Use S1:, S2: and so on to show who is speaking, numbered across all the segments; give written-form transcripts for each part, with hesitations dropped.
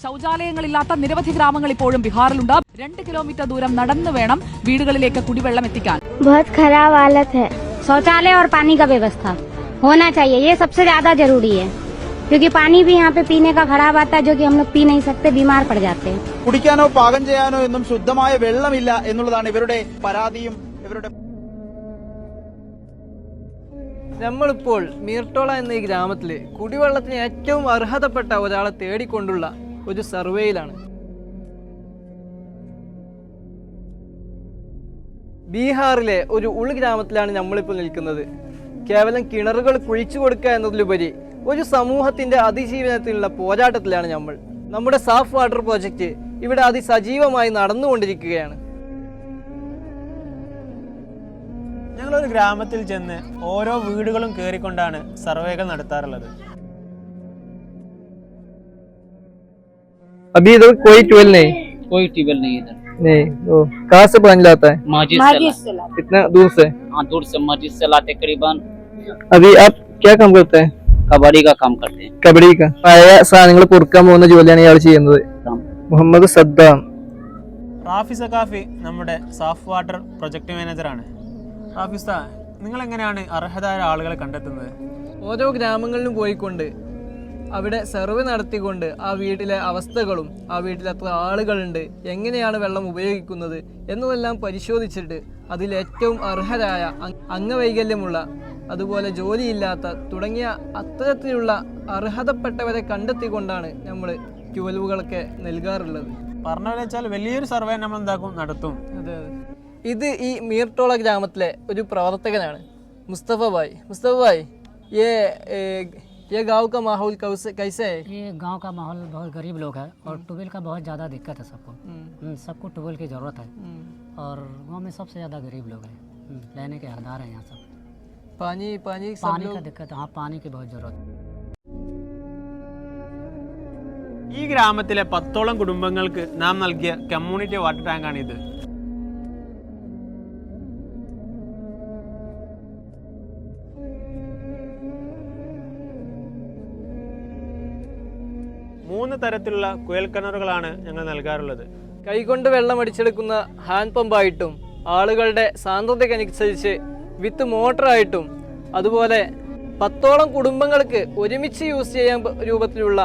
S1: ശൗചാലയങ്ങളില്ലാത്ത നിരവധി ഗ്രാമങ്ങൾ ഇപ്പോഴും ബീഹാറിലുണ്ട്. 2 കിലോമീറ്റർ ദൂരം നടന്നു വേണം വീടുകളിലേക്ക് കുടിവെള്ളം എത്തിക്കാൻ.
S2: बहुत खराब हालत है। शौचालय और पानी का व्यवस्था होना चाहिए, ये सबसे ज्यादा जरूरी है, क्योंकि पानी भी यहाँ पे पीने का खराब आता है, जो कि हम लोग पी नहीं सकते, बीमार पड़ जाते हैं.
S3: കുടിക്കാനോ പാകം ചെയ്യാനോ എന്നും ശുദ്ധമായ വെള്ളമില്ല എന്നുള്ളതാണ് ഇവരുടെ പരാതിയും.
S4: നമ്മളിപ്പോൾ മീർട്ടോള എന്ന ഈ ഗ്രാമത്തിൽ കുടിവെള്ളത്തിന് ഏറ്റവും അർഹതപ്പെട്ട ഒരാളെ തേടിക്കൊണ്ടുള്ള ഒരു സർവേയിലാണ്. ബീഹാറിലെ ഒരു ഉൾഗ്രാമത്തിലാണ് നമ്മളിപ്പോൾ നിൽക്കുന്നത്. കേവലം കിണറുകൾ കുഴിച്ചു കൊടുക്കുക എന്നതിലുപരി ഒരു സമൂഹത്തിന്റെ അതിജീവനത്തിനുള്ള പോരാട്ടത്തിലാണ് നമ്മൾ. നമ്മുടെ സാഫ് വാട്ടർ പ്രോജക്റ്റ് ഇവിടെ അതിസജീവമായി നടന്നുകൊണ്ടിരിക്കുകയാണ്.
S5: ഞങ്ങളൊരു ഗ്രാമത്തിൽ ചെന്ന് ഓരോ വീടുകളും കയറിക്കൊണ്ടാണ് സർവേകൾ നടത്താറുള്ളത്.
S4: अभी इधर कोई ट्यूबवेल नहीं
S6: इधर
S4: नहीं तो कहाँ से पानी लाता है?
S6: मस्जिद से लाते।
S4: कितना दूर से?
S6: हाँ, दूर से मस्जिद से लाते करीबन.
S4: अभी आप क्या काम करते हैं?
S6: कबड्डी का काम करते हैं.
S4: കബഡി പഴയ സാധനങ്ങൾ പൊറുക്കാൻ പോകുന്ന ജോലിയാണ് ഇയാൾ ചെയ്യുന്നത്. മുഹമ്മദ് സദ്ദാം.
S5: റാഫി സഖാഫി നമ്മുടെ സാഫ് വാട്ടർ പ്രൊജക്ട് മാനേജറാണ്. റാഫിസ, നിങ്ങൾ എങ്ങനെയാണ് അർഹരായ ആളുകളെ കണ്ടെത്തുന്നത്?
S4: ഓരോ ഗ്രാമങ്ങളിലും പോയിക്കൊണ്ട് അവിടെ സർവേ നടത്തിക്കൊണ്ട് ആ വീട്ടിലെ അവസ്ഥകളും ആ വീട്ടിൽ എത്ര ആളുകളുണ്ട്, എങ്ങനെയാണ് വെള്ളം ഉപയോഗിക്കുന്നത് എന്നതെല്ലാം പരിശോധിച്ചിട്ട് അതിൽ ഏറ്റവും അർഹരായ, അംഗവൈകല്യമുള്ള, അതുപോലെ ജോലിയില്ലാത്ത തുടങ്ങിയ അത്തരത്തിലുള്ള അർഹതപ്പെട്ടവരെ കണ്ടെത്തിക്കൊണ്ടാണ് നമ്മൾ ട്യൂബലുകളൊക്കെ നൽകാറുള്ളത്.
S5: പറഞ്ഞ പോലെ വെച്ചാൽ വലിയൊരു സർവേ നമ്മൾ നടത്തും.
S4: അതെ അതെ. ഇത് ഈ മീർട്ടോള ഗ്രാമത്തിലെ ഒരു പ്രവർത്തകനാണ് മുസ്തഫ ഭായ്. മുസ്തഫ ഭായ്, ये गांव का माहौल कैसे है?
S7: ये गांव का माहौल बहुत गरीब लोग है और ट्यूबवेल का बहुत ज़्यादा दिक्कत है सबको. सबको ट्यूबवेल की ज़रूरत है और गांव में सबसे ज़्यादा गरीब लोग हैं, लेने के हकदार हैं यहाँ सब.
S4: पानी
S7: का दिक्कत. हाँ, पानी की बहुत ज़रूरत है.
S5: ഈ ഗ്രാമത്തിലെ 10ഓളം കുടുംബങ്ങൾക്ക് നാം നൽകിയ കമ്മ്യൂണിറ്റി വാട്ടർ ടാങ്കാണിത്. മൂന്ന് തരത്തിലുള്ള കുഴൽക്കിണറുകളാണ് ഞങ്ങൾ നൽകാറുള്ളത്.
S4: കൈകൊണ്ട് വെള്ളം അടിച്ചെടുക്കുന്ന ഹാൻഡ് പമ്പായിട്ടും ആളുകളുടെ സാന്ദ്രതയ്ക്കനുസരിച്ച് വിത്ത് മോട്ടറായിട്ടും അതുപോലെ 10ഓളം കുടുംബങ്ങൾക്ക് ഒരുമിച്ച് യൂസ് ചെയ്യാൻ രൂപത്തിലുള്ള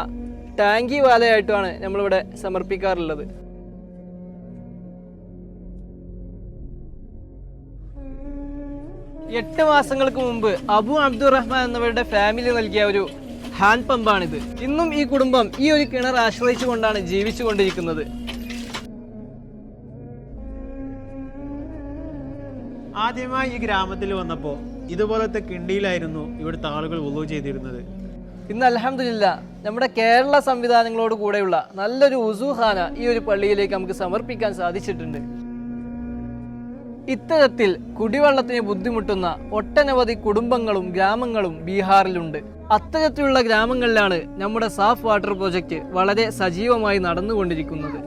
S4: ടാങ്കി വാലയായിട്ടുമാണ് നമ്മളിവിടെ സമർപ്പിക്കാറുള്ളത്. എട്ട് മാസങ്ങൾക്ക് മുമ്പ് അബു അബ്ദുറഹ്മാൻ എന്നവരുടെ ഫാമിലി നൽകിയ ഒരു ഹാൻഡ് പമ്പാണിത്. ഇന്നും ഈ കുടുംബം ഈ ഒരു കിണർ ആശ്രയിച്ചുകൊണ്ടാണ് ജീവിച്ചു കൊണ്ടിരിക്കുന്നത്.
S5: ആദ്യമായി ഈ ഗ്രാമത്തിൽ വന്നപ്പോൾ ഇതുപോലത്തെ കിണ്ടിയിലായിരുന്നു ഇവിടുത്തെ ആളുകൾ വുളു ചെയ്തിരുന്നത്.
S4: ഇന്ന് അൽഹംദുലില്ലാ നമ്മുടെ കേരള സംവിധാനങ്ങളോട് കൂടെയുള്ള നല്ലൊരു ഉസൂഖാന ഈ ഒരു പള്ളിയിലേക്ക് നമുക്ക് സമർപ്പിക്കാൻ സാധിച്ചിട്ടുണ്ട്. ഇത്തരത്തിൽ കുടിവെള്ളത്തിന് ബുദ്ധിമുട്ടുന്ന ഒട്ടനവധി കുടുംബങ്ങളും ഗ്രാമങ്ങളും ബീഹാറിലുണ്ട്. അത്തരത്തിലുള്ള ഗ്രാമങ്ങളിലാണ് നമ്മുടെ സാഫ് വാട്ടർ പ്രോജക്റ്റ് വളരെ സജീവമായി നടന്നുകൊണ്ടിരിക്കുന്നത്.